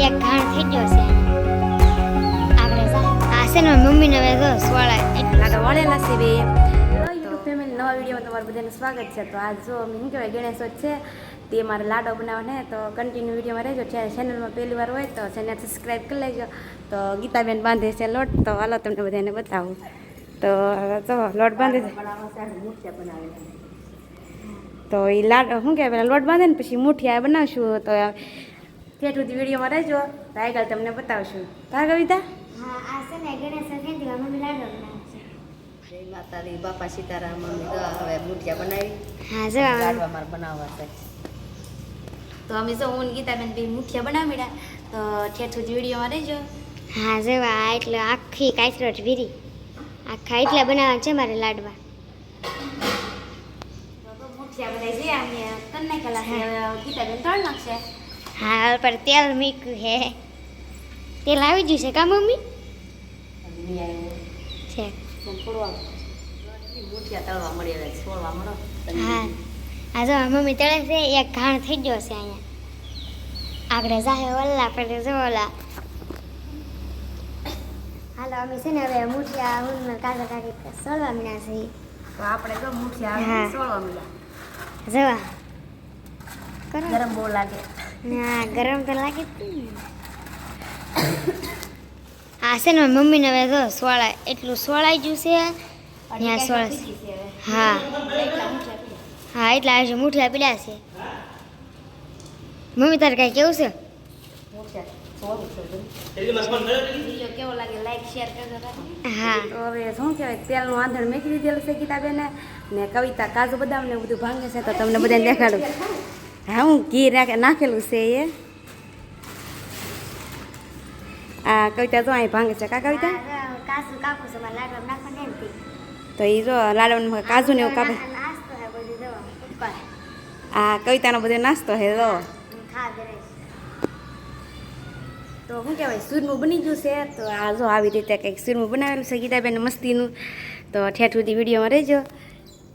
એક ઘાણ થઈ ગયો છે આપણે આ છે ને મમ્મીને હવે તો સોળાય એટલા તો વળેલા છે બે યુટ્યુબ ફેમિલી નવા વિડીયોમાં તમારું બધાનું સ્વાગત છે. તો આજ જો શું કહેવાય ગણેશોત્સવ છે તે મારે લાડો બનાવવાને તો કન્ટિન્યુ વિડીયોમાં રહેજો. ચેનલમાં પહેલી વાર હોય તો ચેનલ સબસ્ક્રાઈબ કરી લેજો. તો ગીતાબેન બાંધે છે લોટ તો હાલો તમને બધાને બતાવું. તો જો લોટ બાંધે છે તો એ લાડો શું કહેવાય લોટ બાંધે ને પછી મુઠિયા બનાવશું. તો ત્યાં સુધી વિડીયોમાં રહેજો તો આગળ તમને બતાવશું. કા કવિતા? હા આ છે ને ગણેશ ચતુર્થી મમ્મી લાડો બનાવશે. જય માતાજી બાપા સીતારામ. મમ્મી તો હવે મુઠિયા બનાવી. હા જો લાડવા મારે બનાવવા છે. તો અમે જો હું ગીતાબેન બી મુઠિયા બનાવી તો ત્યાં સુધી વિડીયોમાં રહેજો. હા જો આ એટલે આખી કાચરોટ વીરી આખા એટલા બનાવવા છે મારે લાડવા. મુઠિયા બધા છે અમે કરી નાખેલા છે ગીતાબેન તળ નાખશે. હા પર તેલ મીઠું હે તેલ આવી ગયું છે કા મમ્મી છે મુઠિયા તળવા મળી રહે છોડવા મળો. હા આ જો મમ્મી તળે છે એક ઘાણ થઈ ગયો છે અહીંયા આગળ જાહે ઓલા પડે જો ઓલા. હાલો અમે છે ને હવે મુઠિયા હું કાકા કાકી સોળવા મીના છે તો આપણે જો મુઠિયા છોડવા મળ્યા. જવા કરો ગરમ બહુ લાગે. ના ગરમ તો લાગે જ ને. આ છે ને મમ્મીને હવે તો સોળાય એટલું સોળાઈ ગયું છે ત્યાં સોળાશે. હા હા એટલા આજે મુઠિયા પીડ્યા છે. મમ્મી તારે કાંઈ કેવું છે? કેવો લાગે લાઈક શેર કરજો. હા તો હવે શું કહેવાય તેલનું આંધણ મેકી દીધેલું છે ગીતાબેને ને કવિતા કાજુ બદામ ને બધું ભાંગે છે તો તમને બધાને દેખાડું. હા હું ઘી નાખેલું છે એ. આ કવિતા જો અહીં ભાંગે છે કા કવિતા? કાજુ કાપું છે મારે લાડવા નાખવા નથી. તો એ જો લાડવામાં કાજુ ને એવું કાપે. નાસ્તો હે બધું જો ઉપર આ કવિતાનો બધો નાસ્તો હે જો. ખા કરે તો શું કહેવાય સૂરમું બની ગયું છે. તો આ જો આવી રીતે કંઈક સૂરમું બનાવેલું છે ગીતાબેન મસ્તીનું. તો ઠેઠ સુધી વિડીયોમાં રહેજો.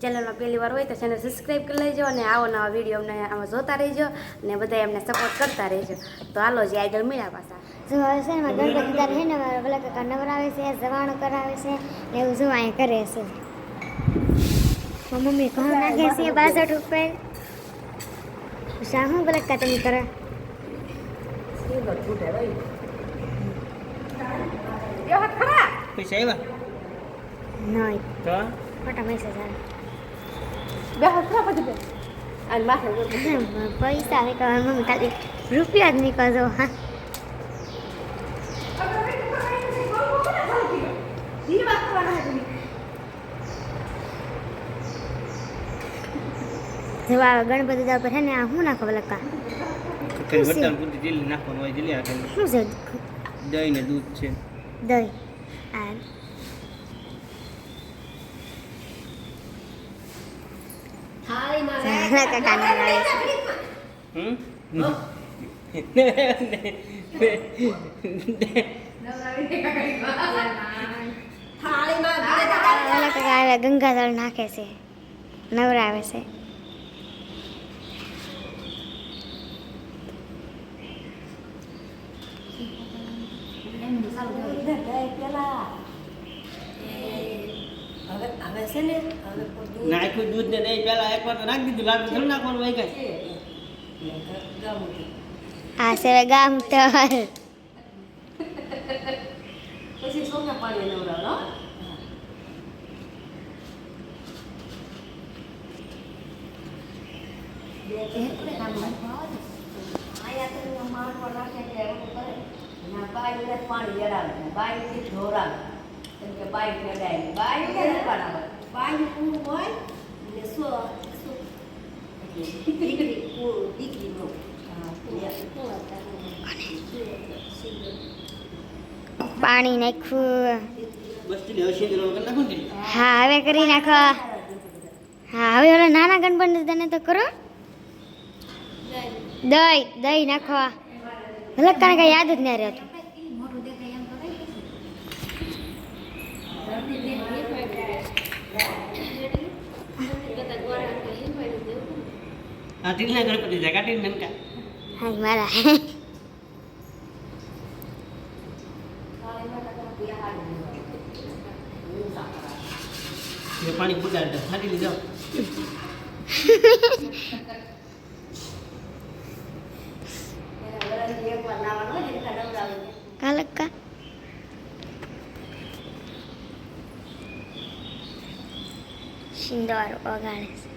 ચેનલમાં પહેલી વાર હોય તો ચેનલ સબસ્ક્રાઈબ કરી લેજો અને આવો નવા વિડીયો અમને આમાં જોતા રહેજો અને બધા અમને સપોર્ટ કરતા રહેજો. તો હાલો જે આગળ મળ્યા પાછા. જો હવે છે ને ગણપતિ દાદા છે ને મારા પેલા કાકા નવરાવે છે જવાણું કરાવે છે ને એવું જો અહીંયા કરે છે. મમ્મી ઘઉં નાખે છે બાસઠ ઉપર શા હું પેલા કા તમે કરે પૈસા આવ્યા નહીં તો ખોટા પૈસા સારા પૈસા નીકળવા મમ્મી ખાલી રૂપિયા જ નીકળજો. હા જવા ગણપતિ દાદા પર છે ને આ શું નાખો લક્કા વટાણ પૂરી જેલી નાખવાનું હોય જેલી આ શું છે? દહીં ને દૂધ છે. દહીં આ કાકા આવે છે. હમ ગંગાજળ નાખે છે નવરાવે છે. નાખ્યું દૂધ ને દહીં પેલા એકવાર તો નાખી દીધું લાડુ થોડું નાખવાનું હોય કઈ. આ છે ગામ તો પછી સોના પાણી નવરાવો. પાણી જડાવે બાઈ ઢોરાવે કેમ કે બાઈ ઢડાય બાઈ બાઈ પૂરું હોય એટલે દીકરી નો પાણી નાખ્યું. બસ્તી હવે સિંદૂર વગર નાખો ને. હા હવે કરી નાખો. હા હવે ઓલા નાના ગણપતિ તને તો કરો દહીં નાખો. લક્કાને કઈ યાદ જ નહીં રહેતું. આ ઢીલા ગણપતિ છે કાઢીને નમકા. હા મારા પાણી બગાડ ફાટી લીધો કાલકા સિંદોર ઓગાળે છે.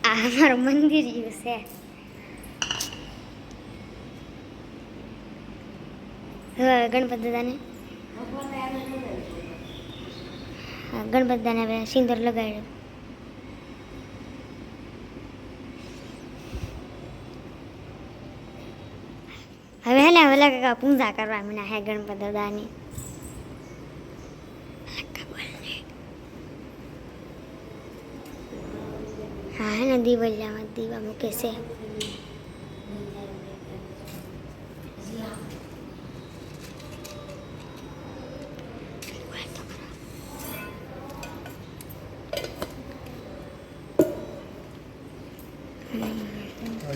આ અમારું મંદિર જેવું છે. હવે ગણપતિ દાદાને ગણપતિ દાદાને હવે સિંદૂર લગાડ્યું. હવે હે ને ઓલા કાકા પૂજા કરવા મીના હે ગણપતિ દાદાની. હા હે ને દિવાળીમાં દીવા મૂકે છે.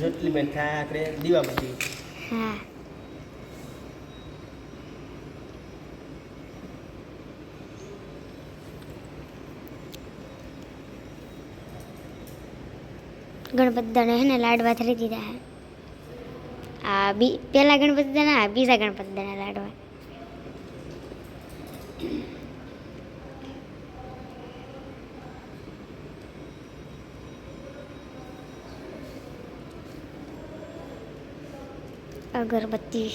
રોટલી બેન થાય આપણે દીવા બધી હા ગણપતિ દાદાને હે ને લાડવા ધરી દીધા હે. આ પેલા ગણપતિ દાદાના બીજા ગણપતિ દાદાના લાડવા. અગરબત્તી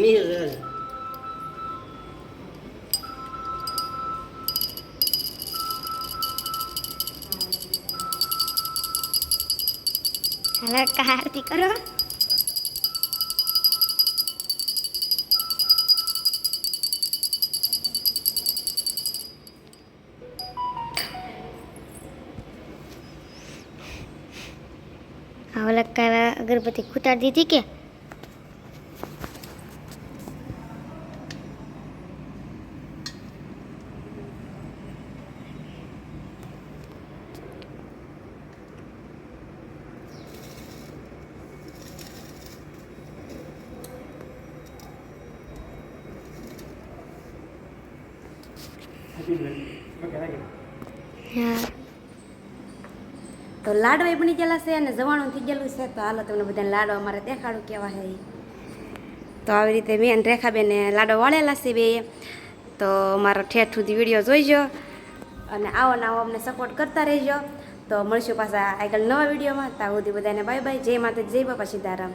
નીર હવે આરતી કરો. હવે અગરબત્તી ખૂટાડી દીધી કે હા તો લાડવા બની ગયેલા છે અને જવાણું થઈ ગયેલું છે. તો હાલો તમને બધાને લાડવા અમારે દેખાડું કેવા છે. તો આવી રીતે મેં રેખાબેને લાડવા વાળેલા છે બે. તો મારો ઠેઠ સુધી વિડીયો જોઈજો અને આવો ને આવો અમને સપોર્ટ કરતા રહેજો. તો મળશું પાછા આગળ નવા વિડીયોમાં. ત્યાં સુધી બધાને બાય બાય. જય માતા જય બાપા સીતારામ.